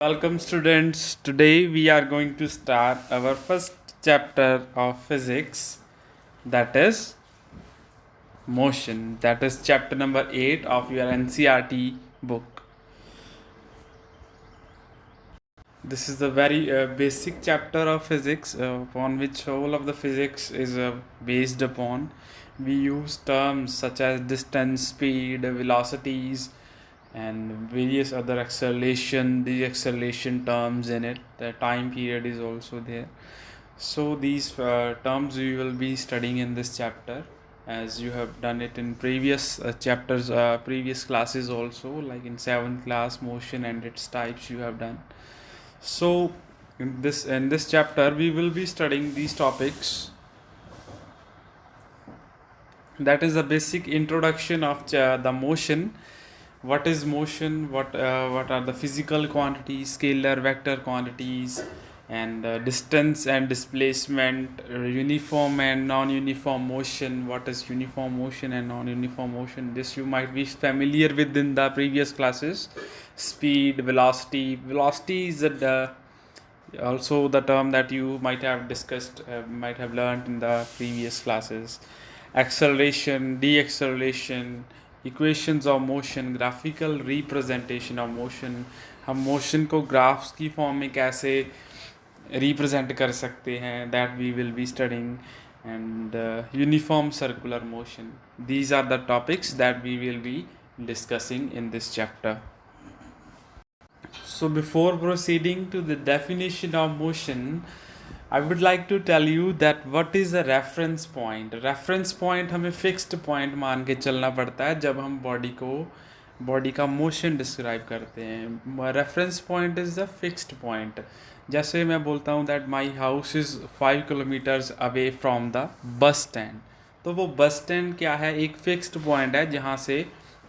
Welcome, students. Today we are going to start our first chapter of physics, that is motion. That is chapter number 8 of your NCRT book. This is the very basic chapter of physics upon which all of the physics is based upon. We use terms such as distance, speed, velocities, and various other acceleration, the acceleration terms in it. The time period is also there. So these terms we will be studying in this chapter, as you have done it in previous chapters, previous classes also, like in 7th class motion and its types you have done. So in this chapter we will be studying these topics. That is the basic introduction of the motion. What is motion? What are the physical quantities, scalar vector quantities, and distance and displacement, uniform and non-uniform motion. What is uniform motion and non-uniform motion? This you might be familiar with in the previous classes. Speed, velocity. Velocity is also the term that you might have discussed, might have learned in the previous classes. Acceleration, deacceleration, equations of motion, graphical representation of motion. हम motion को graphs की form में कैसे represent कर सकते हैं, that we will be studying. And uniform circular motion. These are the topics that we will be discussing in this chapter. So before proceeding to the definition of motion, I would like to tell you that what is a reference point. Reference point हमें fixed point मान के चलना पड़ता है जब हम body का motion describe करते हैं. Reference point is the fixed point. जैसे मैं बोलता हूँ that my house is 5 kilometres away from the bus stand. तो वो बस स्टैंड क्या है? एक फिक्स्ड पॉइंट है जहाँ से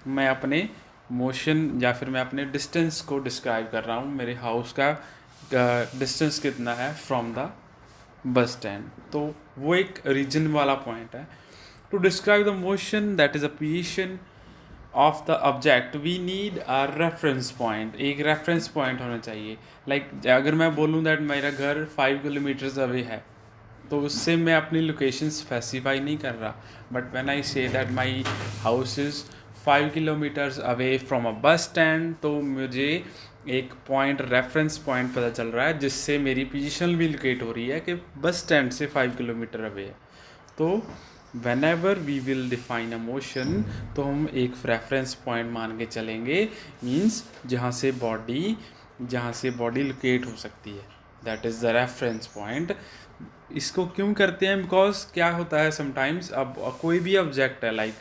मैं अपने मोशन या फिर मैं अपने डिस्टेंस को डिस्क्राइब कर रहा हूँ. मेरे हाउस का डिस्टेंस कितना है फ्रॉम द बस स्टैंड. तो वो एक रीजन वाला पॉइंट है. To describe the motion that is a position of the object we need a reference point. एक रेफरेंस पॉइंट होना चाहिए. लाइक अगर मैं बोलूँ दैट मेरा घर 5 किलोमीटर्स अवे है, तो उससे मैं अपनी लोकेशन स्पेसिफाई नहीं कर रहा. But when I say that my house is 5 kilometres away from a bus stand, तो मुझे एक पॉइंट, रेफरेंस पॉइंट पता चल रहा है जिससे मेरी पोजीशन भी लोकेट हो रही है कि बस स्टैंड से 5 किलोमीटर अवे है. तो whenever we will define a motion, तो हम एक रेफरेंस पॉइंट मान के चलेंगे. मीन्स जहाँ से बॉडी लोकेट हो सकती है, that is the reference point. इसको क्यों करते हैं? बिकॉज क्या होता है समटाइम्स, अब कोई भी ऑब्जेक्ट है, लाइक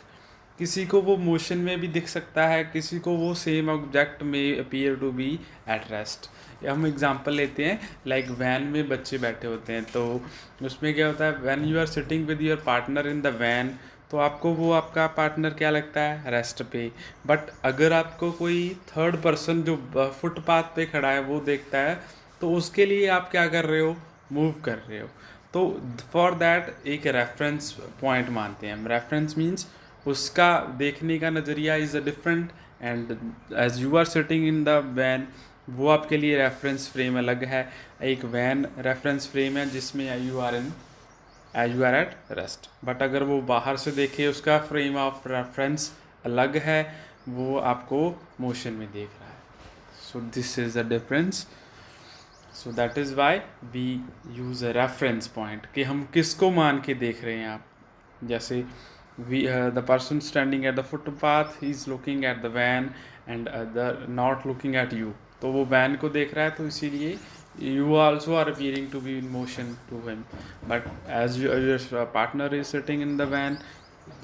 किसी को वो मोशन में भी दिख सकता है, किसी को वो सेम ऑब्जेक्ट में appear to be at rest. हम एग्जांपल लेते हैं, लाइक वैन में बच्चे बैठे होते हैं, तो उसमें क्या होता है, when you are sitting with your partner in the van, तो आपको वो आपका पार्टनर क्या लगता है? रेस्ट पे. बट अगर आपको कोई थर्ड पर्सन जो फुटपाथ पे खड़ा है वो देखता है, तो उसके लिए आप क्या कर रहे हो? मूव कर रहे हो. तो फॉर दैट एक रेफरेंस पॉइंट मानते हैं हम. रेफरेंस मीन्स उसका देखने का नज़रिया is a different. And as you are sitting in the van, वो आपके लिए रेफरेंस फ्रेम अलग है. एक वैन रेफरेंस फ्रेम है जिसमें you are at rest. But अगर वो बाहर से देखे, उसका फ्रेम ऑफ रेफरेंस अलग है, वो आपको मोशन में देख रहा है. So this is the difference. So that is why we use a reference point, कि हम किसको मान के देख रहे हैं. आप जैसे the person standing at the footpath, he is looking at the van and the not looking at you. तो वो वैन को देख रहा है, तो इसीलिए you also are appearing to be in motion to him. But as your partner is sitting in the van,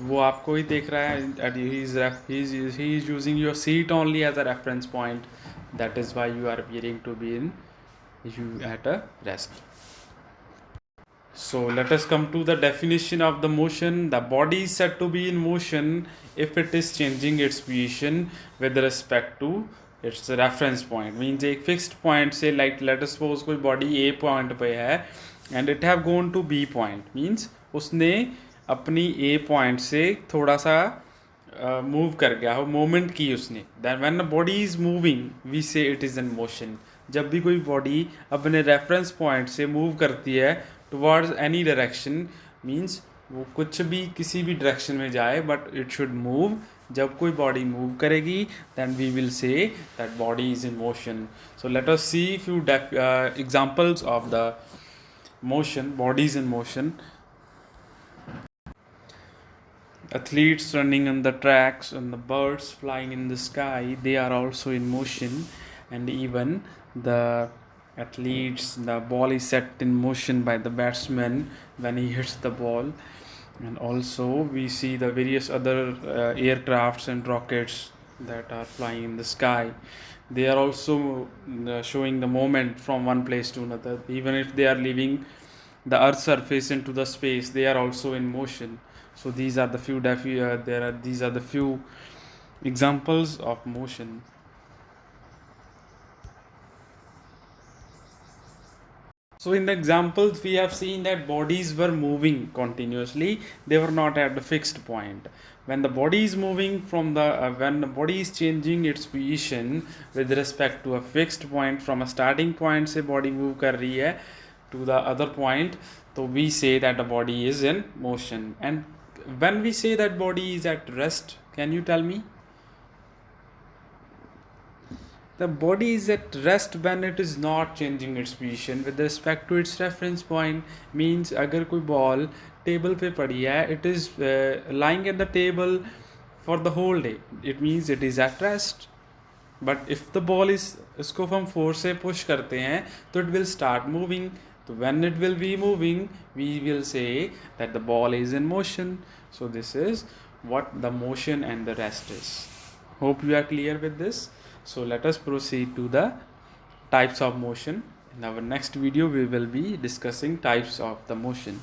वो आपको ही देख रहा है, and he is using your seat only as a reference point. That is why you are appearing to be at a rest. So let us come to the definition of the motion. The body is said to be in motion if it is changing its position with respect to its reference point. Means एक fixed point से, like let us suppose कोई body A point पे है and it have gone to B point. Means उसने अपनी A point से थोड़ा सा मूव कर गया हो, मोमेंट की उसने. Then when the body is moving, we say it is in motion. जब भी कोई बॉडी अपने रेफरेंस पॉइंट से मूव करती है टुवर्ड्स एनी डायरेक्शन, मीन्स वो कुछ भी किसी भी डायरेक्शन में जाए बट इट शुड मूव, जब कोई बॉडी मूव करेगी then we will say that body is in motion. So let us see few examples of the motion, bodies in motion. Athletes running on the tracks and the birds flying in the sky, they are also in motion. And even the athletes, the ball is set in motion by the batsman when he hits the ball. And also we see the various other aircrafts and rockets that are flying in the sky. They are also showing the moment from one place to another. Even if they are leaving the earth's surface into the space, they are also in motion. So these are the these are the few examples of motion. So in the examples we have seen that bodies were moving continuously, they were not at a fixed point. When the body is moving from the when the body is changing its position with respect to a fixed point, from a starting point से body move कर रही है to the other point, so we say that the body is in motion. And when we say that body is at rest, can you tell me? The body is at rest when it is not changing its position with respect to its reference point. Means अगर कोई ball table पे पड़ी है, it is lying at the table for the whole day, it means it is at rest. But if the ball is, इसको हम force से push करते हैं तो it will start moving. So when it will be moving, we will say that the ball is in motion. So this is what the motion and the rest is. Hope you are clear with this. So let us proceed to the types of motion. In our next video we will be discussing types of the motion.